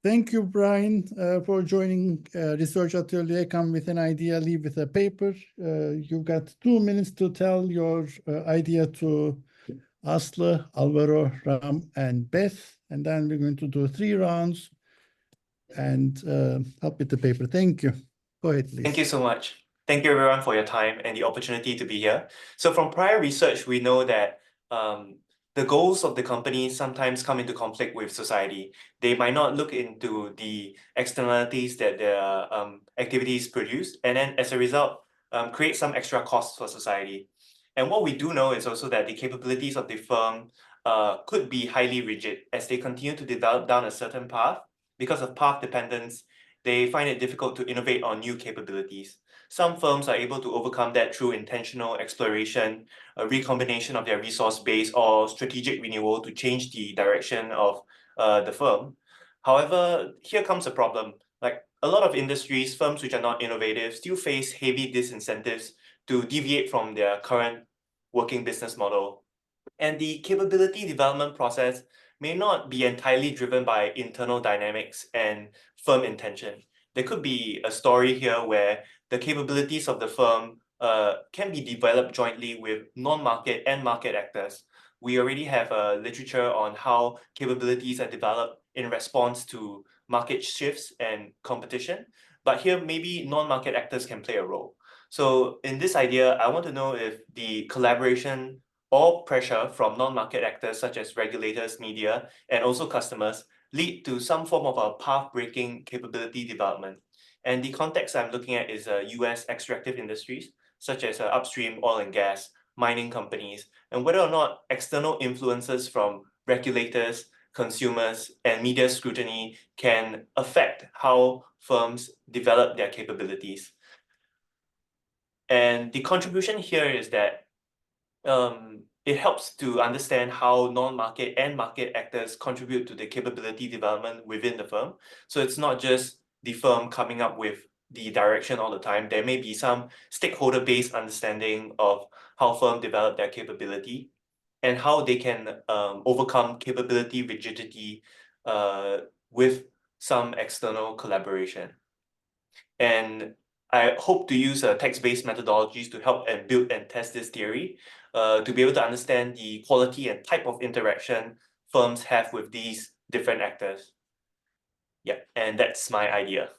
Thank you, Bryan, for joining Research Atelier. Come with an idea, leave with a paper. You've got 2 minutes to tell your idea to Aslı, Alvaro, Ram, and Beth. And then we're going to do 3 rounds and help with the paper. Thank you. Go ahead, please. Thank you so much. Thank you, everyone, for your time and the opportunity to be here. So from prior research, we know that the goals of the company sometimes come into conflict with society. They might not look into the externalities that their activities produce, and then as a result, create some extra costs for society. And what we do know is also that the capabilities of the firm could be highly rigid as they continue to develop down a certain path. Because of path dependence, they find it difficult to innovate on new capabilities. Some firms are able to overcome that through intentional exploration, a recombination of their resource base, or strategic renewal to change the direction of the firm. However, here comes a problem. Like a lot of industries, firms which are not innovative still face heavy disincentives to deviate from their current working business model. And the capability development process may not be entirely driven by internal dynamics and firm intention. There could be a story here where the capabilities of the firm can be developed jointly with non-market and market actors. We already have a literature on how capabilities are developed in response to market shifts and competition, but here maybe non-market actors can play a role. So in this idea, I want to know if the collaboration or pressure from non-market actors such as regulators, media, and also customers lead to some form of a path-breaking capability development. And the context I'm looking at is US extractive industries, such as upstream oil and gas, mining companies, and whether or not external influences from regulators, consumers, and media scrutiny can affect how firms develop their capabilities. And the contribution here is that it helps to understand how non-market and market actors contribute to the capability development within the firm. So it's not just the firm coming up with the direction all the time. There may be some stakeholder-based understanding of how firms develop their capability and how they can overcome capability rigidity with some external collaboration. And I hope to use text-based methodologies to help and build and test this theory to be able to understand the quality and type of interaction firms have with these different actors. Yeah, and that's my idea.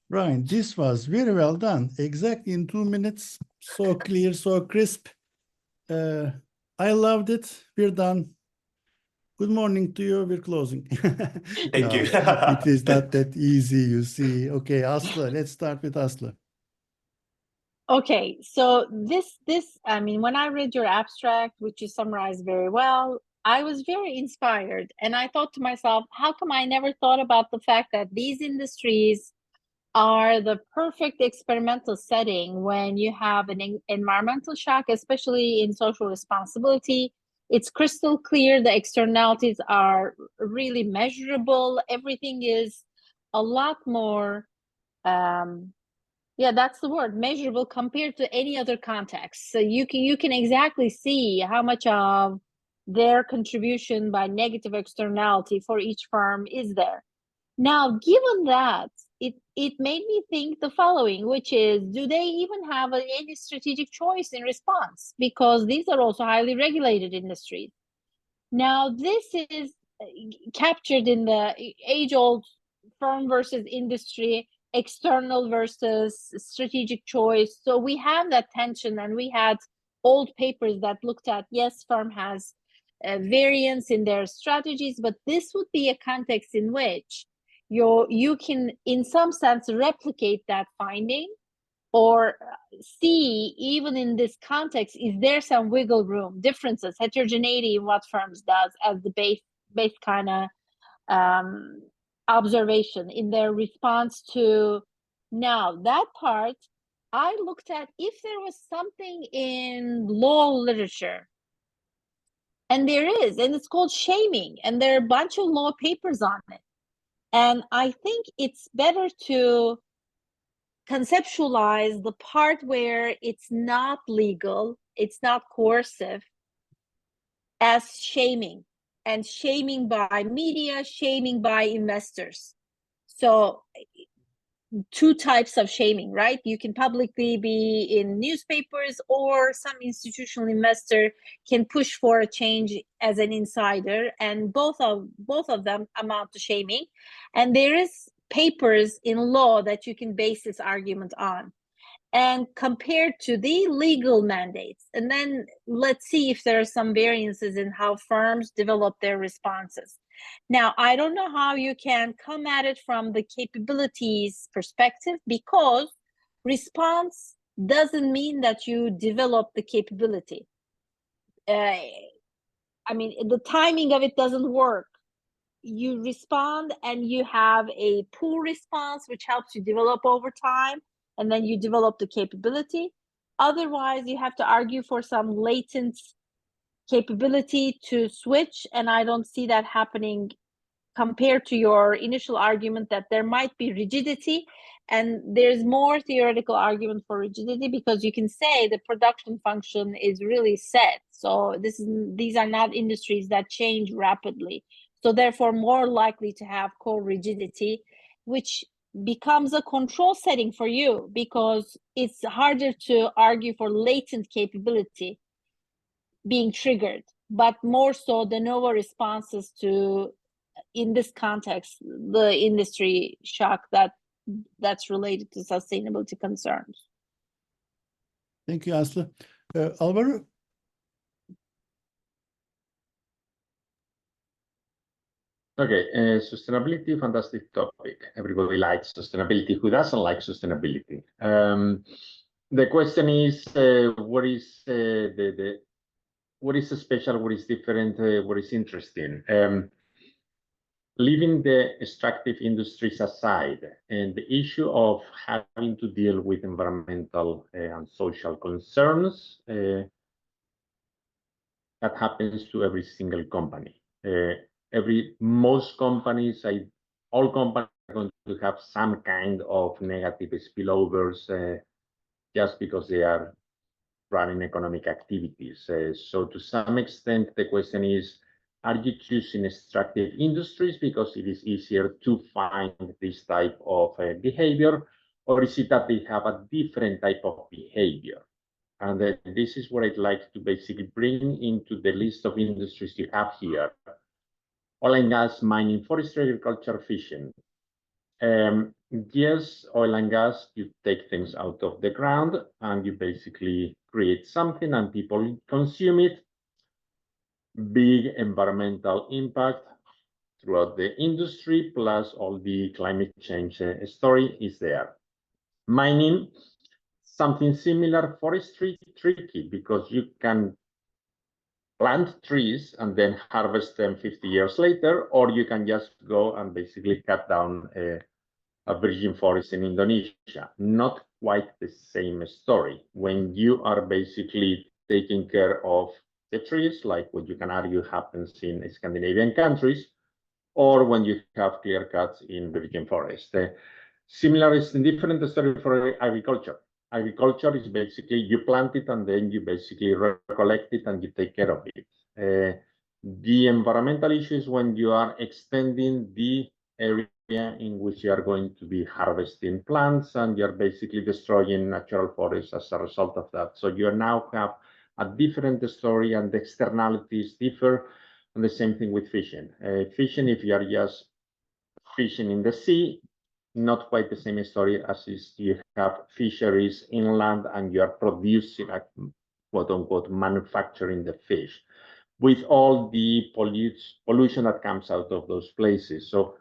Bryan, this was very well done. Exactly in 2 minutes. So clear, so crisp. I loved it. We're done. Good morning to you. We're closing. Thank you. It is not that easy, you see. Okay, Aslı, let's start with Aslı. Okay, so I mean, when I read your abstract, which you summarized very well, I was very inspired. And I thought to myself, how come I never thought about the fact that these industries are the perfect experimental setting when you have an environmental shock, especially in social responsibility. It's crystal clear. The externalities are really measurable. Everything is a lot more yeah, that's the word, measurable compared to any other context. So you can exactly see how much of their contribution by negative externality for each firm is there. Now, given that, it made me think the following, which is, do they even have any strategic choice in response? Because these are also highly regulated industries. Now, this is captured in the age-old firm versus industry, external versus strategic choice. So we have that tension, and we had old papers that looked at, yes, firm has variance in their strategies, but this would be a context in which you can, in some sense, replicate that finding or see, even in this context, is there some wiggle room, differences, heterogeneity in what firms does as the base kind of observation in their response to. Now, that part, I looked at if there was something in law literature, and there is, and it's called shaming, and there are a bunch of law papers on it. And I think it's better to conceptualize the part where it's not legal, it's not coercive, as shaming, and shaming by media, shaming by investors. So two types of shaming, right? You can publicly be in newspapers, or some institutional investor can push for a change as an insider, and both of them amount to shaming. And there is papers in law that you can base this argument on, and compared to the legal mandates. And then let's see if there are some variances in how firms develop their responses. Now, I don't know how you can come at it from the capabilities perspective, because response doesn't mean that you develop the capability. I mean, the timing of it doesn't work. You respond and you have a pool response, which helps you develop over time, and then you develop the capability. Otherwise, you have to argue for some latent capability to switch, and I don't see that happening compared to your initial argument that there might be rigidity. And there's more theoretical argument for rigidity, because you can say the production function is really set. So these are not industries that change rapidly. So therefore, more likely to have core rigidity, which becomes a control setting for you, because it's harder to argue for latent capability being triggered, but more so de novo responses to, in this context, the industry shock that's related to sustainability concerns. Thank you, Aslı. Alvaro? Okay, sustainability, fantastic topic. Everybody likes sustainability. Who doesn't like sustainability? The question is, what is what is special? What is different? What is interesting? Leaving the extractive industries aside, and the issue of having to deal with environmental and social concerns, that happens to every single company. Most companies, all companies are going to have some kind of negative spillovers just because they are running economic activities. So to some extent, the question is, are you choosing extractive industries because it is easier to find this type of behavior, or is it that they have a different type of behavior? And this is what I'd like to basically bring into the list of industries you have here. Oil and gas, mining, forestry, agriculture, fishing. Yes, oil and gas, you take things out of the ground and you basically create something and people consume it. Big environmental impact throughout the industry, plus all the climate change story is there. Mining, something similar. Forestry, tricky because you can plant trees and then harvest them 50 years later, or you can just go and basically cut down a virgin forest in Indonesia. Not quite the same story. When you are basically taking care of the trees, like what you can argue happens in Scandinavian countries, or when you have clear cuts in virgin forest. Similar is a different story for agriculture. Agriculture is basically you plant it and then you basically recollect it and you take care of it. The environmental issue is when you are extending the area in which you are going to be harvesting plants and you're basically destroying natural forests as a result of that. So you now have a different story and the externalities differ. And the same thing with fishing. Fishing, if you are just fishing in the sea, not quite the same story as if you have fisheries inland and you are producing a quote unquote manufacturing the fish with all the pollution that comes out of those places. So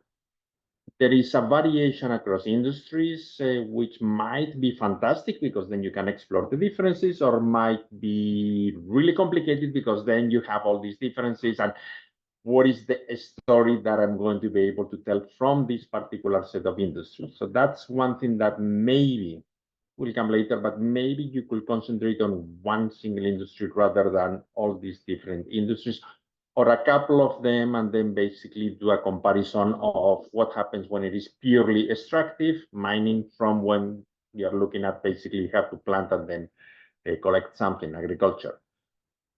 there is a variation across industries, which might be fantastic because then you can explore the differences, or might be really complicated because then you have all these differences and what is the story that I'm going to be able to tell from this particular set of industries. So that's one thing that maybe will come later, but maybe you could concentrate on one single industry rather than all these different industries, or a couple of them, and then basically do a comparison of what happens when it is purely extractive, mining, from when you're looking at basically you have to plant and then collect something, agriculture.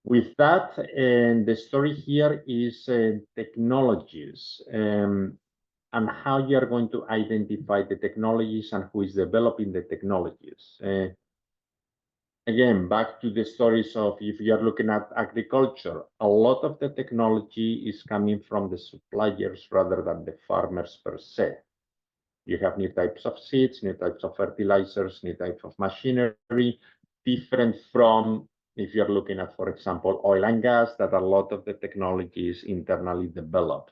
With that, and the story here is technologies. And and how you are going to identify the technologies and who is developing the technologies. Again, back to the stories of if you are looking at agriculture, a lot of the technology is coming from the suppliers rather than the farmers per se. You have new types of seeds, new types of fertilizers, new types of machinery, different from if you're looking at, for example, oil and gas, that a lot of the technology is internally developed.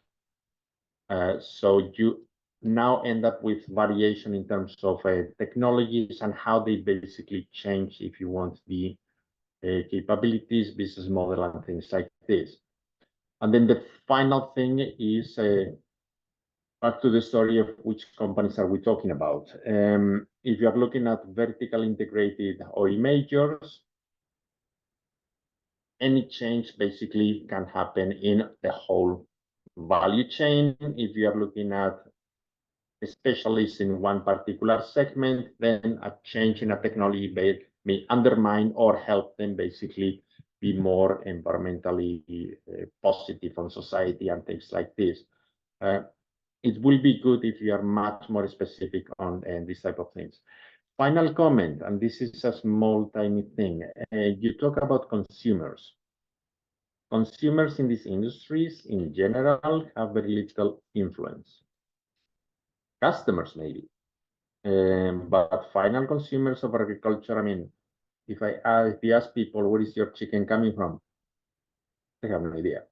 So you now end up with variation in terms of technologies and how they basically change, if you want, the capabilities, business model, and things like this. And then the final thing is back to the story of which companies are we talking about. If you are looking at vertical integrated oil majors, any change basically can happen in the whole value chain. If you are looking at specialists in one particular segment, then a change in a technology may undermine or help them basically be more environmentally positive on society and things like this. It will be good if you are much more specific on this type of things. Final comment, and this is a small, tiny thing. You talk about consumers. Consumers in these industries, in general, have very little influence. Customers, maybe. But final consumers of agriculture, I mean, if you ask people, where is your chicken coming from? They have no idea.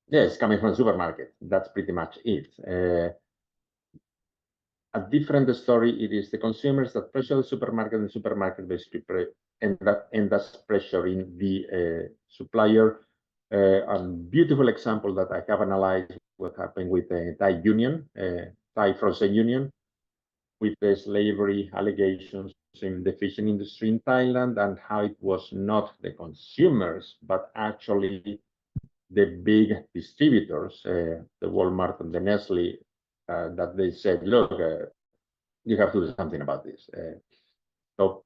Yeah, it's coming from the supermarket. That's pretty much it. A different story, it is the consumers that pressure the supermarket, and the supermarket basically end up pressuring the supplier. A beautiful example that I have analyzed what happened with the Thai Union, Thai Frozen Union, with the slavery allegations in the fishing industry in Thailand, and how it was not the consumers, but actually the big distributors, the Walmart and the Nestle, that they said, look, you have to do something about this. So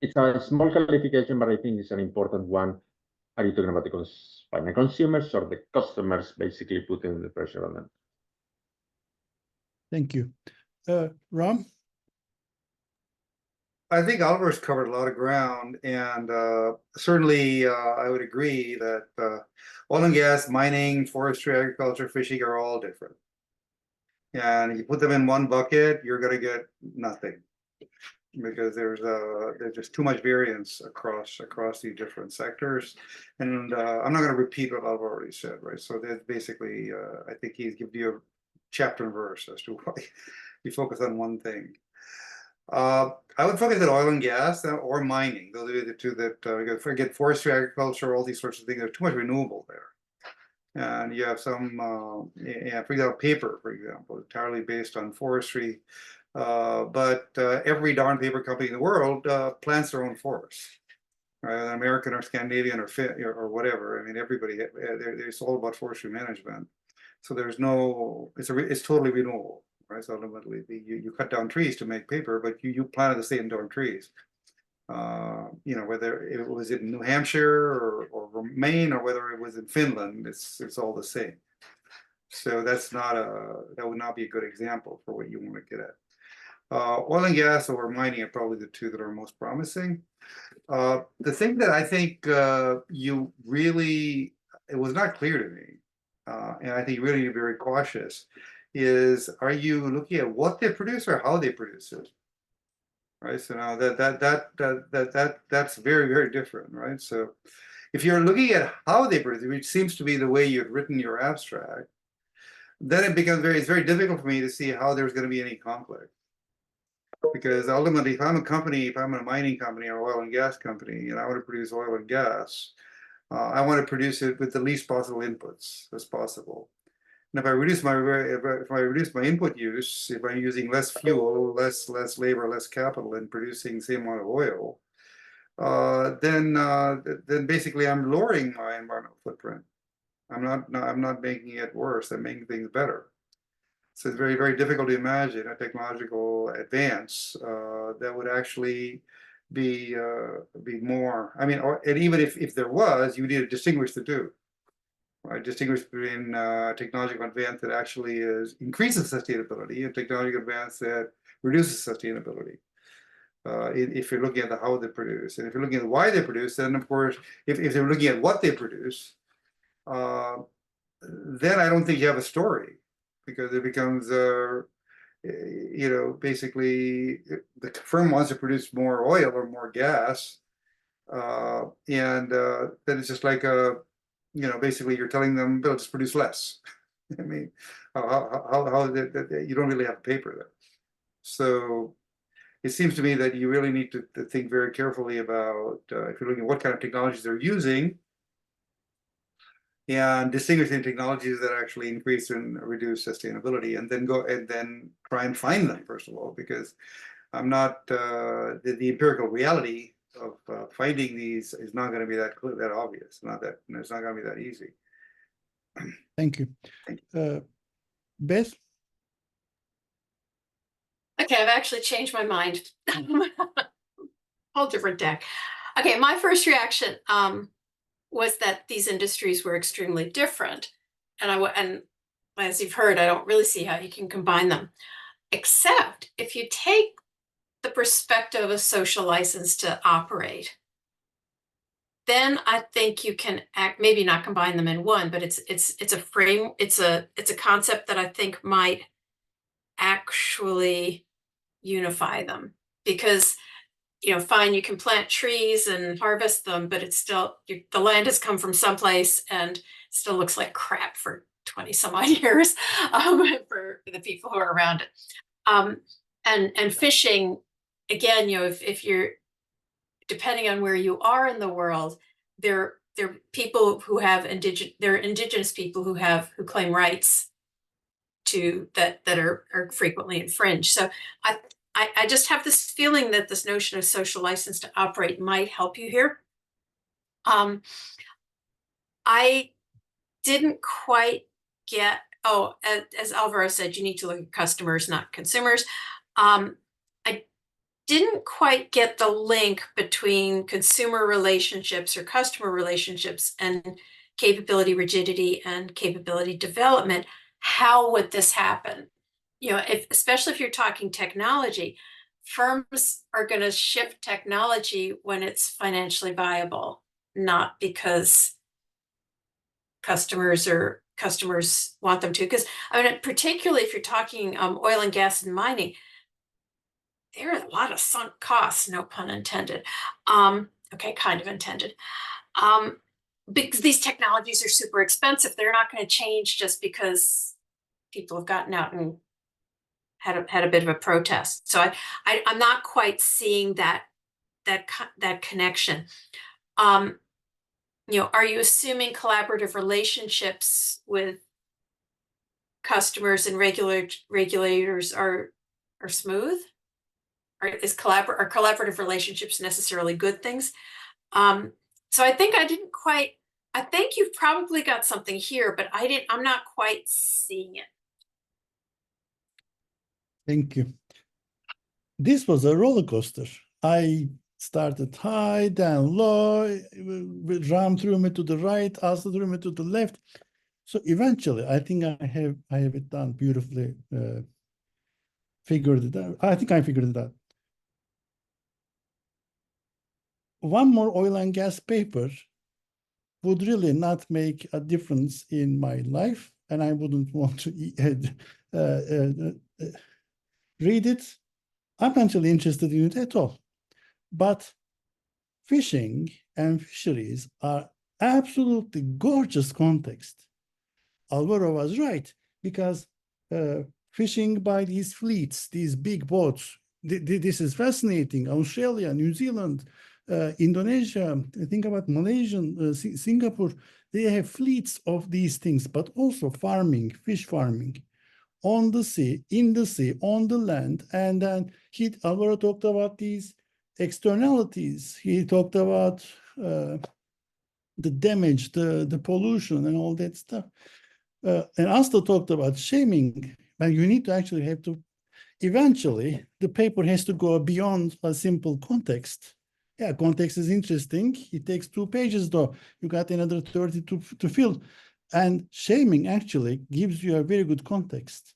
it's a small clarification, but I think it's an important one. Are you talking about the final consumers or the customers basically putting the pressure on them? Thank you. Ram? I think Oliver's covered a lot of ground, and certainly I would agree that oil and gas, mining, forestry, agriculture, fishing are all different. And you put them in one bucket, you're going to get nothing, because there's just too much variance across these different sectors. And I'm not going to repeat what Oliver already said, right? So that's basically, I think he's given you a chapter and verse as to why you focus on one thing. I would focus on oil and gas or mining. Those are the two that forget forestry, agriculture, all these sorts of things. There's too much renewable there. And you have some, for example, paper, for example, entirely based on forestry. But every darn paper company in the world plants their own forests. Right? American or Scandinavian or whatever. I mean, everybody, it's all about forestry management. So there's no, it's totally renewable. Right? So ultimately, you cut down trees to make paper, but you planted the same darn trees. You know, whether it was in New Hampshire or Maine or whether it was in Finland, it's all the same. So that would not be a good example for what you want to get at. Oil and gas or mining are probably the two that are most promising. The thing that I think it was not clear to me, and I think you really need to be very cautious, is are you looking at what they produce or how they produce it? Right. So now that's very, very different, right? So if you're looking at how they produce it, which seems to be the way you've written your abstract, then it becomes it's very difficult for me to see how there's going to be any conflict. Because ultimately, if I'm a mining company or oil and gas company, and I want to produce oil and gas, I want to produce it with the least possible inputs as possible. And if I reduce my input use, if I'm using less fuel, less labor, less capital, and producing the same amount of oil, then basically I'm lowering my environmental footprint. I'm not making it worse. I'm making things better. So it's very, very difficult to imagine a technological advance that would actually be more. I mean, and even if there was, you need to distinguish the two. I distinguish between technological advance that actually increases sustainability and technological advance that reduces sustainability. If you're looking at how they produce, and if you're looking at why they produce, then of course, if they're looking at what they produce, then I don't think you have a story, because it becomes, basically the firm wants to produce more oil or more gas, and then it's just like basically you're telling them they'll just produce less. I mean, how you don't really have paper there. So it seems to me that you really need to think very carefully about if you're looking at what kind of technologies they're using, and distinguishing technologies that actually increase and reduce sustainability, and then try and find them, first of all, because I'm not the empirical reality of finding these is not going to be that obvious. It's not going to be that easy. Thank you. Beth? Okay, I've actually changed my mind. Whole different deck. Okay, my first reaction was that these industries were extremely different, and as you've heard, I don't really see how you can combine them, except if you take the perspective of a social license to operate. Then I think you can maybe not combine them in one, but it's a concept that I think might actually unify them, because fine, you can plant trees and harvest them, but it's still the land has come from someplace and still looks like crap for 20 some odd years for the people who are around it. And fishing, again, if you're depending on where you are in the world, there are people who have indigenous people who claim rights to that are frequently infringed. So I just have this feeling that this notion of social license to operate might help you here. I didn't quite get, as Alvaro said, you need to look at customers, not consumers. I didn't quite get the link between consumer relationships or customer relationships and capability rigidity and capability development. How would this happen? Especially if you're talking technology, firms are going to shift technology when it's financially viable, not because customers want them to. Because particularly if you're talking oil and gas and mining, there are a lot of sunk costs, no pun intended. Okay, kind of intended. Because these technologies are super expensive. They're not going to change just because people have gotten out and had a bit of a protest. So I'm not quite seeing that connection. Are you assuming collaborative relationships with customers and regulators are smooth? Are collaborative relationships necessarily good things? So I think I think you've probably got something here, but I'm not quite seeing it. Thank you. This was a roller coaster. I started high, then low, Ram threw me to the right, Aslı threw me to the left. So eventually, I think I have it done beautifully, figured it out. I think I figured it out. One more oil and gas paper would really not make a difference in my life, and I wouldn't want to read it. I'm not really interested in it at all. But fishing and fisheries are absolutely gorgeous context. Alvaro was right, because fishing by these fleets, these big boats, this is fascinating. Australia, New Zealand, Indonesia, think about Malaysia, Singapore, they have fleets of these things, but also farming, fish farming on the sea, in the sea, on the land. And then Alvaro talked about these externalities. He talked about the damage, the pollution and all that stuff. And Aslı talked about shaming, but you need to actually have to, eventually, the paper has to go beyond a simple context. Yeah, context is interesting. It takes 2 pages though. You got another 30 to fill. And shaming actually gives you a very good context,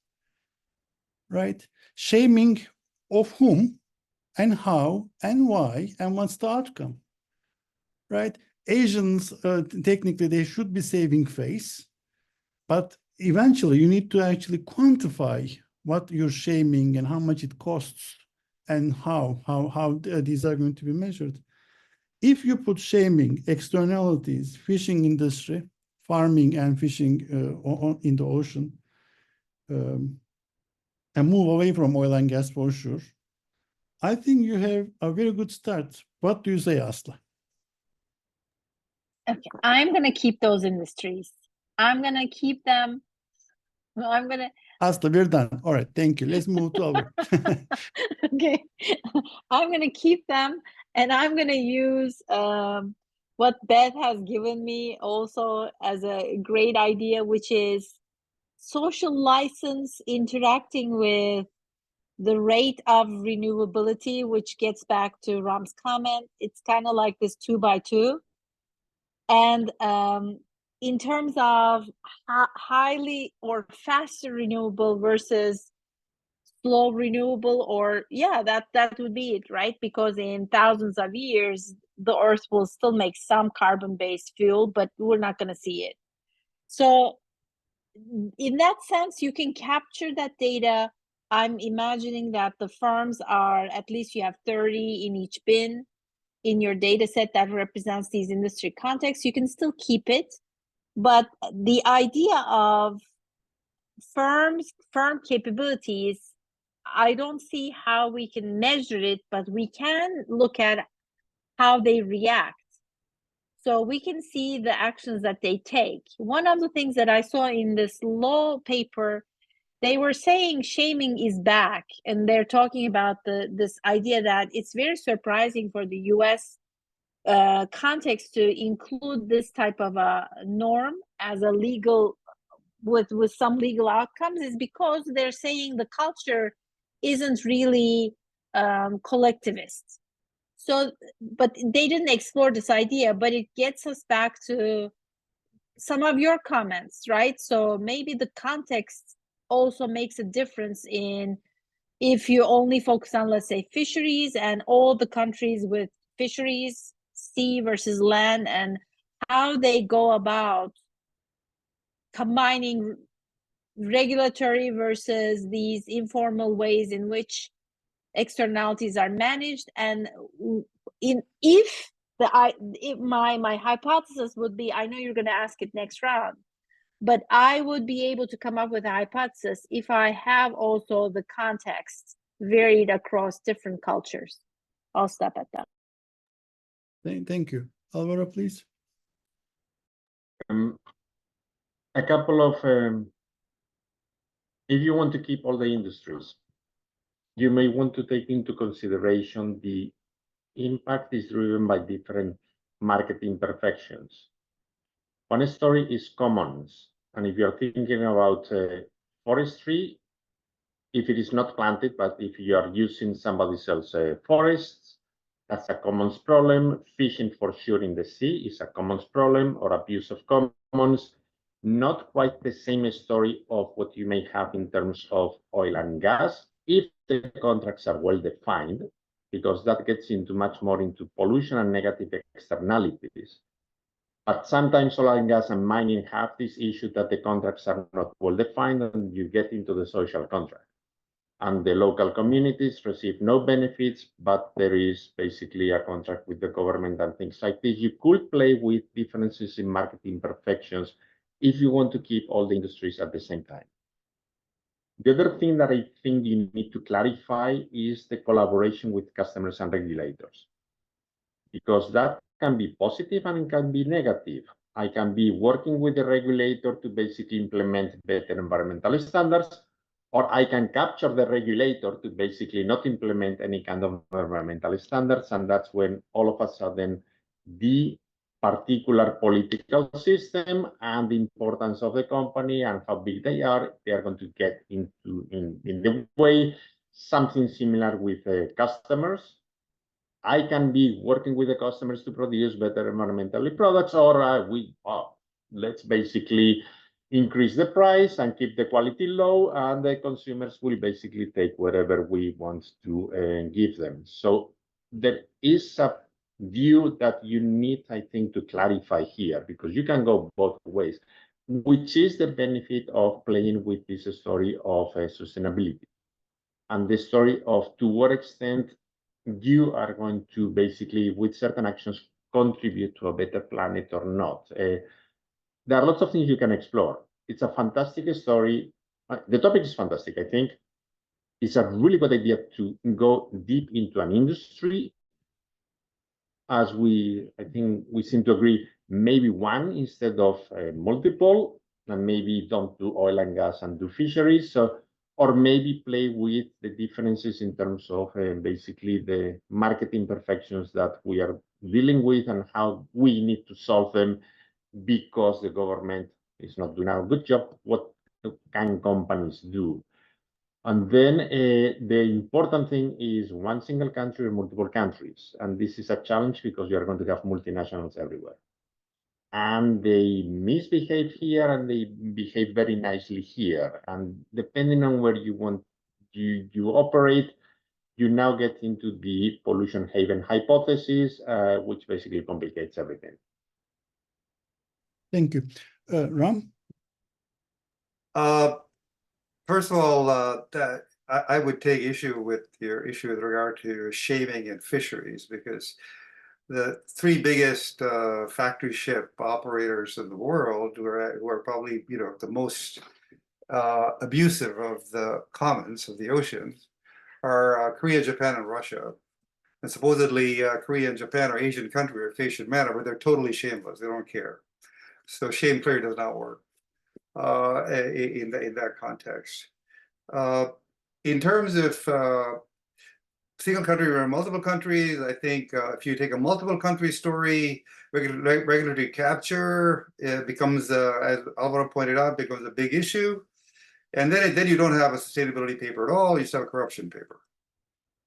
right? Shaming of whom and how and why and what's the outcome, right? Asians, technically, they should be saving face, but eventually you need to actually quantify what you're shaming and how much it costs and how these are going to be measured. If you put shaming, externalities, fishing industry, farming and fishing in the ocean, and move away from oil and gas for sure, I think you have a very good start. What do you say, Aslı? Okay, I'm gonna keep those industries. I'm gonna keep them. I'm gonna. Aslı, we're done. All right, thank you. Let's move to our. Okay, I'm gonna keep them, and I'm gonna use what Beth has given me also as a great idea, which is social license interacting with the rate of renewability, which gets back to Ram's comment. It's kind of like this 2 by 2. And in terms of highly or faster renewable versus slow renewable, or yeah, that would be it, right? Because in thousands of years, the Earth will still make some carbon-based fuel, but we're not going to see it. So in that sense, you can capture that data. I'm imagining that the firms are, at least you have 30 in each bin in your data set that represents these industry contexts. You can still keep it, but the idea of firm capabilities, I don't see how we can measure it, but we can look at how they react. So we can see the actions that they take. One of the things that I saw in this law paper, they were saying shaming is back, and they're talking about this idea that it's very surprising for the US context to include this type of a norm as a legal, with some legal outcomes, is because they're saying the culture isn't really collectivist. So, but they didn't explore this idea, but it gets us back to some of your comments, right? So maybe the context also makes a difference in, if you only focus on, let's say, fisheries and all the countries with fisheries, sea versus land, and how they go about combining regulatory versus these informal ways in which externalities are managed. And if my hypothesis would be, I know you're going to ask it next round, but I would be able to come up with a hypothesis if I have also the context varied across different cultures. I'll stop at that. Thank you. Alvaro, please. A couple of, if you want to keep all the industries, you may want to take into consideration the impact is driven by different market imperfections. One story is commons. And if you're thinking about forestry, if it is not planted, but if you are using somebody else's forests, that's a commons problem. Fishing for sure in the sea is a commons problem, or abuse of commons. Not quite the same story of what you may have in terms of oil and gas, if the contracts are well defined, because that gets into much more into pollution and negative externalities. But sometimes oil and gas and mining have this issue that the contracts are not well defined, and you get into the social contract. And the local communities receive no benefits, but there is basically a contract with the government and things like this. You could play with differences in market imperfections if you want to keep all the industries at the same time. The other thing that I think you need to clarify is the collaboration with customers and regulators, because that can be positive and it can be negative. I can be working with the regulator to basically implement better environmental standards, or I can capture the regulator to basically not implement any kind of environmental standards. And that's when all of a sudden the particular political system and the importance of the company and how big they are going to get into in the way. Something similar with customers. I can be working with the customers to produce better environmentally products, or let's basically increase the price and keep the quality low, and the consumers will basically take whatever we want to give them. So there is a view that you need, I think, to clarify here, because you can go both ways, which is the benefit of playing with this story of sustainability and the story of to what extent you are going to basically, with certain actions, contribute to a better planet or not. There are lots of things you can explore. It's a fantastic story. The topic is fantastic, I think. It's a really good idea to go deep into an industry. As I think we seem to agree, maybe one instead of multiple, and maybe don't do oil and gas and do fisheries. So, or maybe play with the differences in terms of basically the market imperfections that we are dealing with and how we need to solve them, because the government is not doing a good job. What can companies do? And then the important thing is one single country or multiple countries. And this is a challenge because you are going to have multinationals everywhere. And they misbehave here and they behave very nicely here. And depending on where you want you operate, you now get into the pollution haven hypothesis, which basically complicates everything. Thank you. Ram? First of all, that I would take issue with your issue with regard to shaving and fisheries, because the three biggest factory ship operators in the world, who are probably the most abusive of the commons of the oceans, are Korea, Japan, and Russia. And supposedly Korea and Japan are Asian countries or Asian manner, but they're totally shameless. They don't care. So shame clearly does not work in that context. In terms of single country or multiple countries, I think if you take a multiple country story, regulatory capture becomes, as Alvaro pointed out, becomes a big issue. And then you don't have a sustainability paper at all, you just have a corruption paper.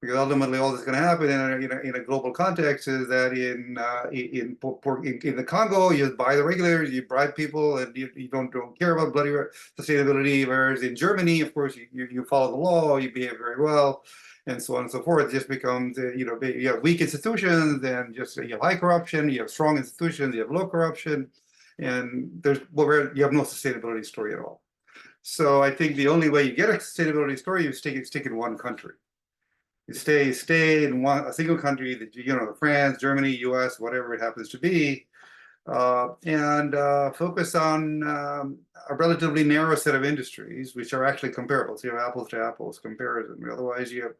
Because ultimately all that's going to happen in a global context is that in the Congo, you buy the regulators, you bribe people, and you don't care about bloody sustainability. Whereas in Germany, of course, you follow the law, you behave very well, and so on and so forth. It just becomes you have weak institutions, and you have high corruption. You have strong institutions, you have low corruption, and you have no sustainability story at all. So I think the only way you get a sustainability story is stick in one country. You stay in a single country, that France, Germany, US, whatever it happens to be, and focus on a relatively narrow set of industries which are actually comparable. So you have apples to apples comparison. Otherwise, you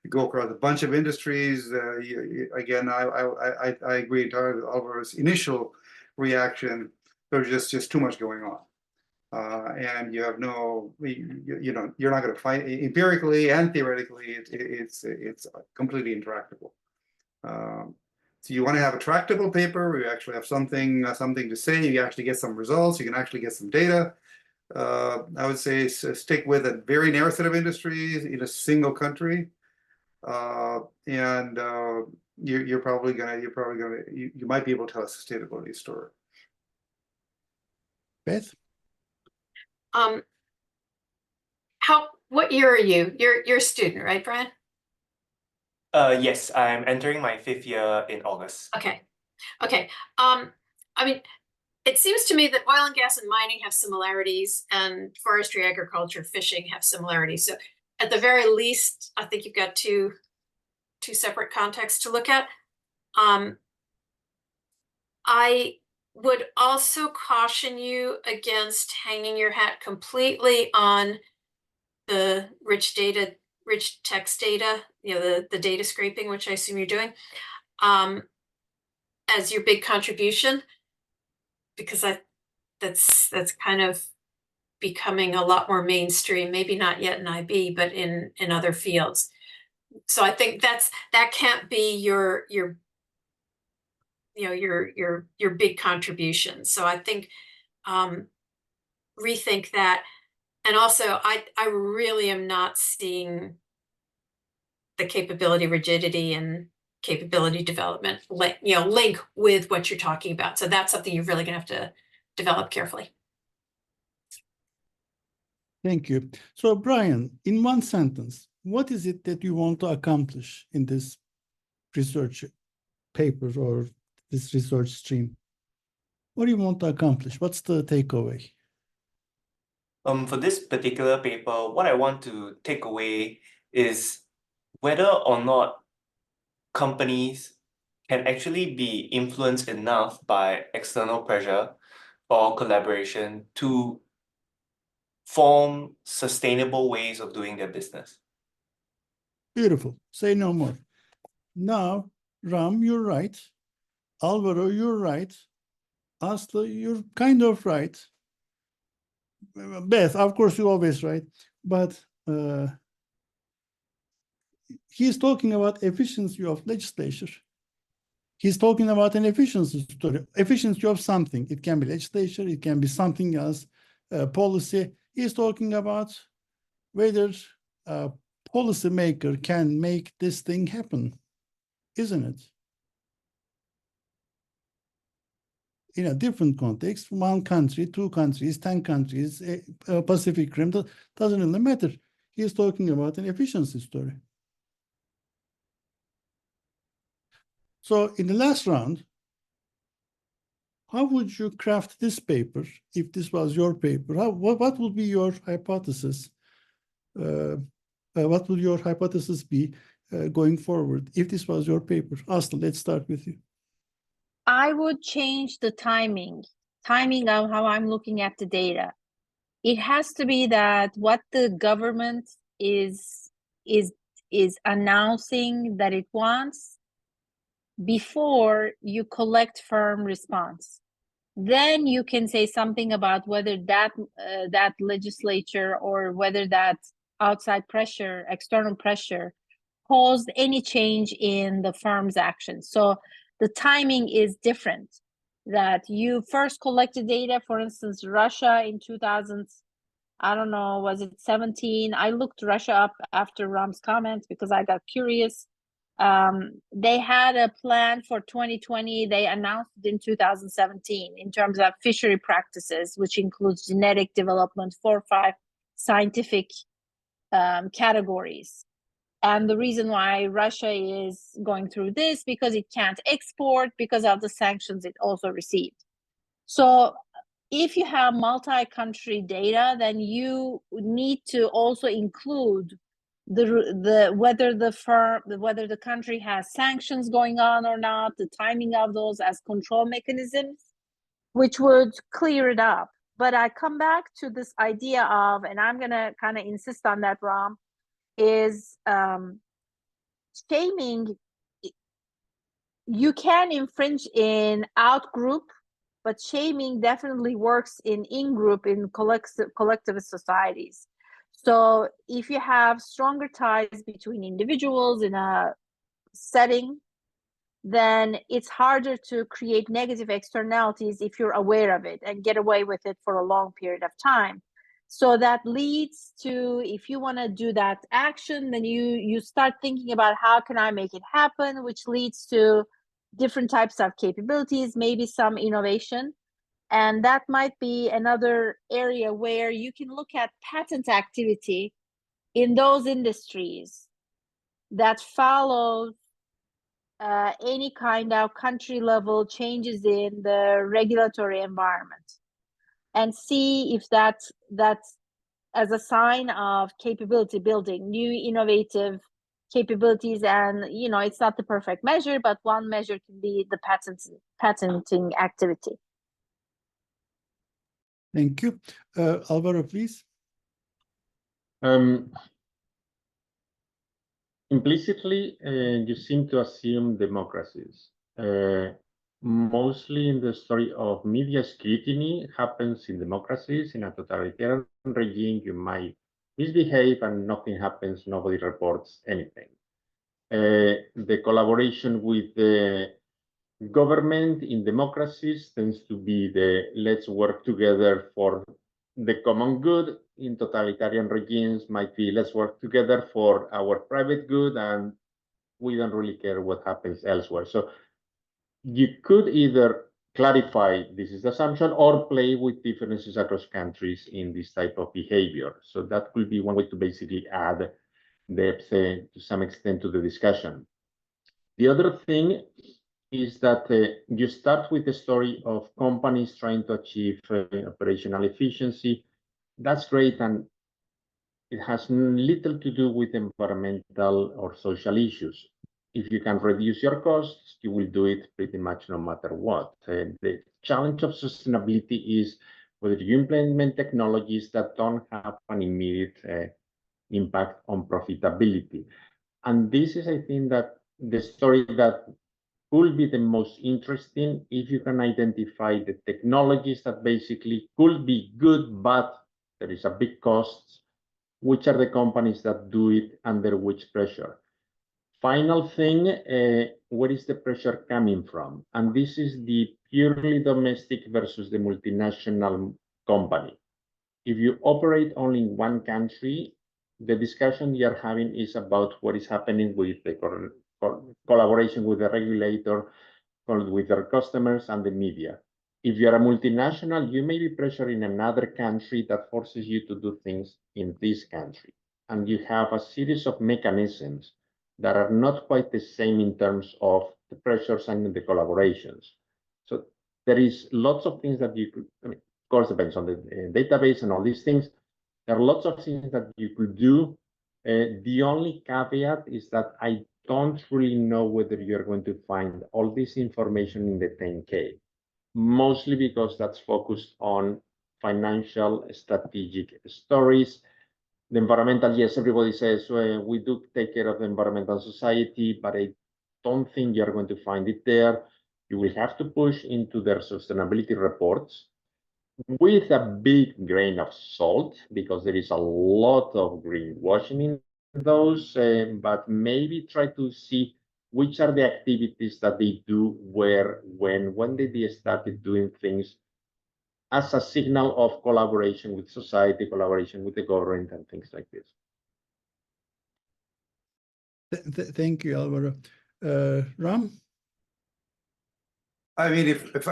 go across a bunch of industries. Again, I agree entirely with Alvaro's initial reaction. There's just too much going on. And you have you're not going to find empirically and theoretically. It's completely intractable. So you want to have a tractable paper where you actually have something to say. You actually get some results. You can actually get some data. I would say stick with a very narrow set of industries in a single country, and you might be able to tell a sustainability story. Beth? What year are you? You're a student, right, Bryan? Yes, I'm entering my 5th year in August. Okay. I mean, it seems to me that oil and gas and mining have similarities, and forestry, agriculture, fishing have similarities. So at the very least, I think you've got two separate contexts to look at. I would also caution you against hanging your hat completely on the rich text data, the data scraping, which I assume you're doing, as your big contribution, because that's kind of becoming a lot more mainstream, maybe not yet in IB, but in other fields. So I think that can't be your big contribution. So I think rethink that. And also, I really am not seeing the capability rigidity and capability development link with what you're talking about. So that's something you're really gonna have develop carefully. Thank you. So, Bryan, in one sentence, what is it that you want to accomplish in this research paper or this research stream? What do you want to accomplish? What's the takeaway? For this particular paper, what I want to take away is whether or not companies can actually be influenced enough by external pressure or collaboration to form sustainable ways of doing their business. Beautiful. Say no more. Now, Ram, you're right. Alvaro, you're right. Aslı, you're kind of right. Beth, of course, you're always right. But he's talking about efficiency of legislature. He's talking about an efficiency story, efficiency of something. It can be legislature, it can be something else, policy. He's talking about whether a policymaker can make this thing happen, isn't it? In a different context, 1 country, 2 countries, 10 countries, Pacific Rim, doesn't really matter. He's talking about an efficiency story. So in the last round, how would you craft this paper if this was your paper? What would be your hypothesis? What would your hypothesis be going forward if this was your paper? Aslı, let's start with you. I would change the timing of how I'm looking at the data. It has to be that what the government is announcing that it wants before you collect firm response. Then you can say something about whether that legislature or whether that outside pressure, external pressure, caused any change in the firm's action. So the timing is different. That you first collected data, for instance, Russia in 2000, I don't know, was it 17? I looked Russia up after Ram's comments because I got curious. They had a plan for 2020. They announced it in 2017 in terms of fishery practices, which includes genetic development, 4 or 5 scientific categories. And the reason why Russia is going through this, because it can't export because of the sanctions it also received. So if you have multi-country data, then you need to also include whether the country has sanctions going on or not, the timing of those as control mechanisms, which would clear it up. But I come back to this idea of, and I'm gonna kind of insist on that, Ram, is shaming. You can infringe in out group, but shaming definitely works in group, in collectivist societies. So if you have stronger ties between individuals in a setting, then it's harder to create negative externalities if you're aware of it and get away with it for a long period of time. So that leads to, if you want to do that action, then you start thinking about how can I make it happen, which leads to different types of capabilities, maybe some innovation. And that might be another area where you can look at patent activity in those industries that follow any kind of country level changes in the regulatory environment, and see if that's as a sign of capability building, new innovative capabilities. And it's not the perfect measure, but one measure can be the patenting activity. Thank you. Alvaro, please. Implicitly, you seem to assume democracies. Mostly in the story of media scrutiny happens in democracies. In a totalitarian regime, you might misbehave and nothing happens, nobody reports anything. The collaboration with the government in democracies tends to be the let's work together for the common good. In totalitarian regimes might be let's work together for our private good and we don't really care what happens elsewhere. So you could either clarify this is the assumption or play with differences across countries in this type of behavior. So that will be one way to basically add depth to some extent to the discussion. The other thing is that you start with the story of companies trying to achieve operational efficiency. That's great, and it has little to do with environmental or social issues. If you can reduce your costs, you will do it pretty much no matter what. The challenge of sustainability is whether you implement technologies that don't have an immediate impact on profitability. And this is, I think, that the story that could be the most interesting if you can identify the technologies that basically could be good, but there is a big cost. Which are the companies that do it under which pressure? Final thing, where is the pressure coming from? And this is the purely domestic versus the multinational company. If you operate only in one country, the discussion we are having is about what is happening with the collaboration with the regulator, with their customers and the media. If you're a multinational, you may be pressuring another country that forces you to do things in this country. And you have a series of mechanisms that are not quite the same in terms of the pressures and the collaborations. So there is lots of things that you could, I mean, of course, depends on the database and all these things. There are lots of things that you could do. The only caveat is that I don't really know whether you're going to find all this information in the 10K, mostly because that's focused on financial strategic stories. The environmental, yes, everybody says we do take care of the environmental society, but I don't think you're going to find it there. You will have to push into their sustainability reports with a big grain of salt, because there is a lot of greenwashing in those, but maybe try to see which are the activities that they do, where, when they started doing things as a signal of collaboration with society, collaboration with the government, and things like this. Thank you, Alvaro. Ram? I mean, if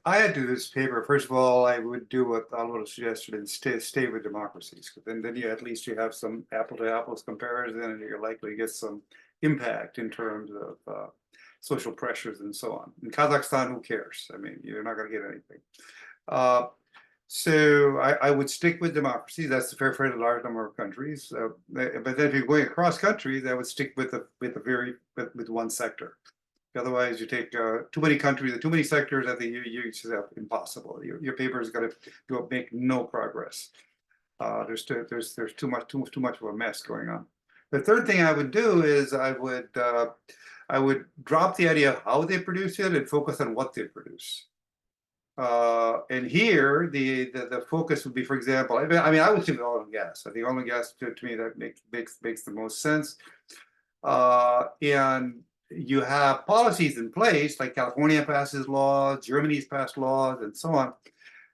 I had to do this paper, first of all, I would do what Alvaro suggested and stay with democracies. Then you at least you have some apple-to-apples comparison, and you're likely to get some impact in terms of social pressures and so on. In Kazakhstan, who cares? I mean, you're not going to get anything. So I would stick with democracy. That's a fairly large number of countries. But then if you're going across countries, I would stick with one sector. Otherwise, you take too many countries, too many sectors. I think you just have impossible. Your paper is going to make no progress. There's too much of a mess going on. The third thing I would do is I would drop the idea of how they produce it and focus on what they produce. And here the focus would be, for example, I mean, I would think oil and gas. I think oil and gas to me that makes the most sense. And you have policies in place, like California passes laws, Germany's passed laws, and so on,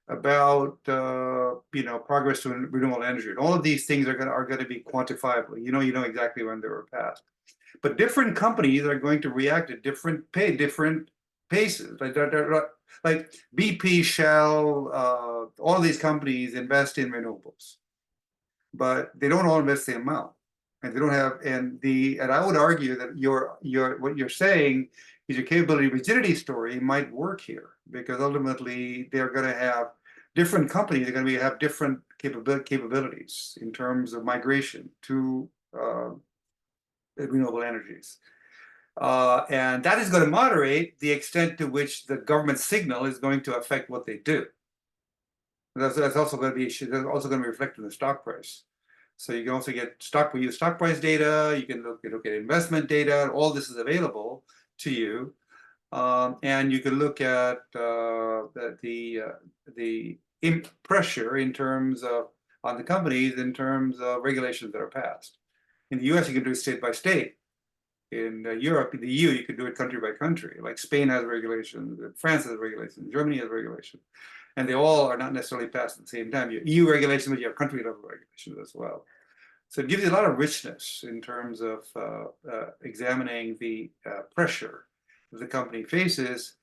about progress to renewable energy. And all of these things are going to be quantifiable. You know exactly when they were passed. But different companies are going to react at different paces. Like BP, Shell, all these companies invest in renewables, but they don't all invest the same amount. And they don't have, and I would argue that what you're saying is your capability rigidity story might work here, because ultimately they're going to have different companies. They're going to have different capabilities in terms of migration to renewable energies, and that is going to moderate the extent to which the government signal is going to affect what they do. That's also going to be reflected in the stock price. So you can also get stock price data. You can look at investment data. All this is available to you, and you can look at the pressure in terms of on the companies in terms of regulations that are passed. In the U.S., you can do it state by state. In Europe, in the EU, you can do it country by country. Like Spain has regulations, France has regulations, Germany has regulations. And they all are not necessarily passed at the same time. You have EU regulations, but you have country level regulations as well. So it gives you a lot of richness in terms of examining the pressure that the company faces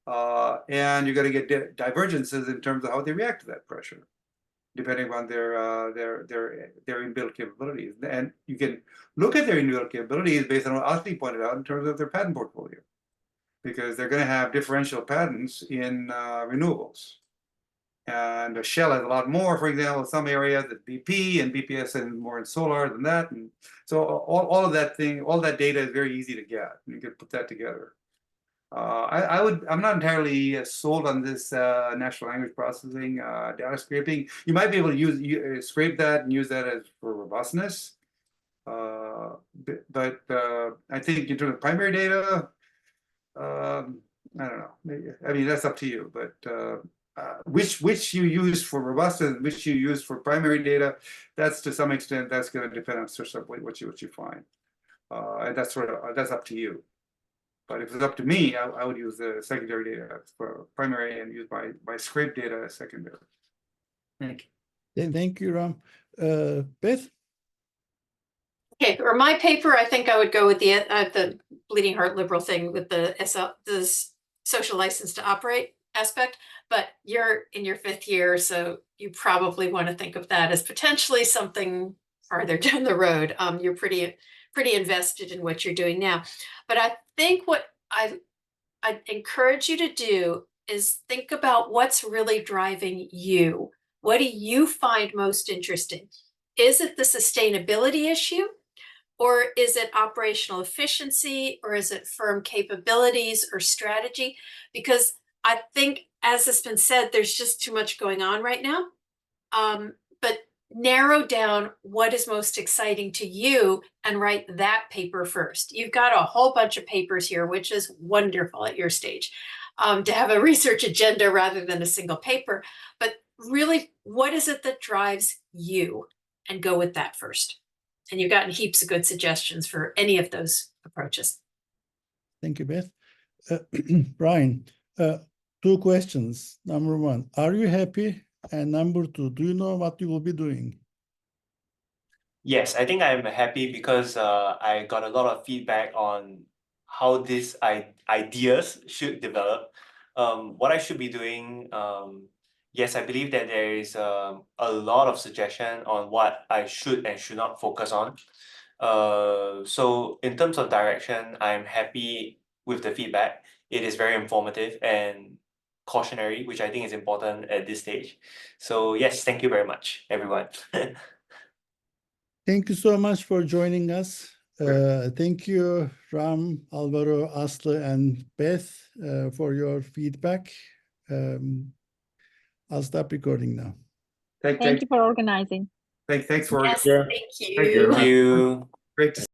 And you're going to get divergences in terms of how they react to that pressure, depending on their inbuilt capabilities. And you can look at their inbuilt capabilities based on what Ashley pointed out in terms of their patent portfolio, because they're going to have differential patents in renewables. And Shell has a lot more, for example, some areas at BP, and BPS and more in solar than that. And so all of that data is very easy to get. You can put that together. I'm not entirely sold on this natural language processing data scraping. You might be able to scrape that and use that as for robustness. But I think in terms of primary data, I don't know. Maybe, I mean, that's up to you. But which you use for robustness, which you use for primary data, that's to some extent that's going to depend on what you find, and that's up to you. But if it's up to me, I would use the secondary data for primary and use my scrape data as secondary. Thank you. Thank you, Ram. Beth? Okay, for my paper, I think I would go with the bleeding heart liberal thing with the social license to operate aspect. But you're in your 5th year, so you probably want to think of that as potentially something farther down the road. You're pretty invested in what you're doing now. But I think what I'd encourage you to do is think about what's really driving you. What do you find most interesting? Is it the sustainability issue? Or is it operational efficiency? Or is it firm capabilities or strategy? Because I think, as has been said, there's just too much going on right now. But narrow down what is most exciting to you and write that paper first. You've got a whole bunch of papers here, which is wonderful at your stage, to have a research agenda rather than a single paper. But really, what is it that drives you? And go with that first. And you've gotten heaps of good suggestions for any of those approaches. Thank you, Beth. Bryan, 2 questions. Number 1, are you happy? And number 2, do you know what you will be doing? Yes, I think I'm happy because I got a lot of feedback on how these ideas should develop. What I should be doing, yes, I believe that there is a lot of suggestion on what I should and should not focus on. So in terms of direction, I'm happy with the feedback. It is very informative and cautionary, which I think is important at this stage. So yes, thank you very much, everyone. Thank you so much for joining us. Thank you, Ram, Alvaro, Aslı, and Beth for your feedback. I'll stop recording now. Thank you for organizing. Thanks for Yes, Yeah. thank you. Thank you. Thank you. great to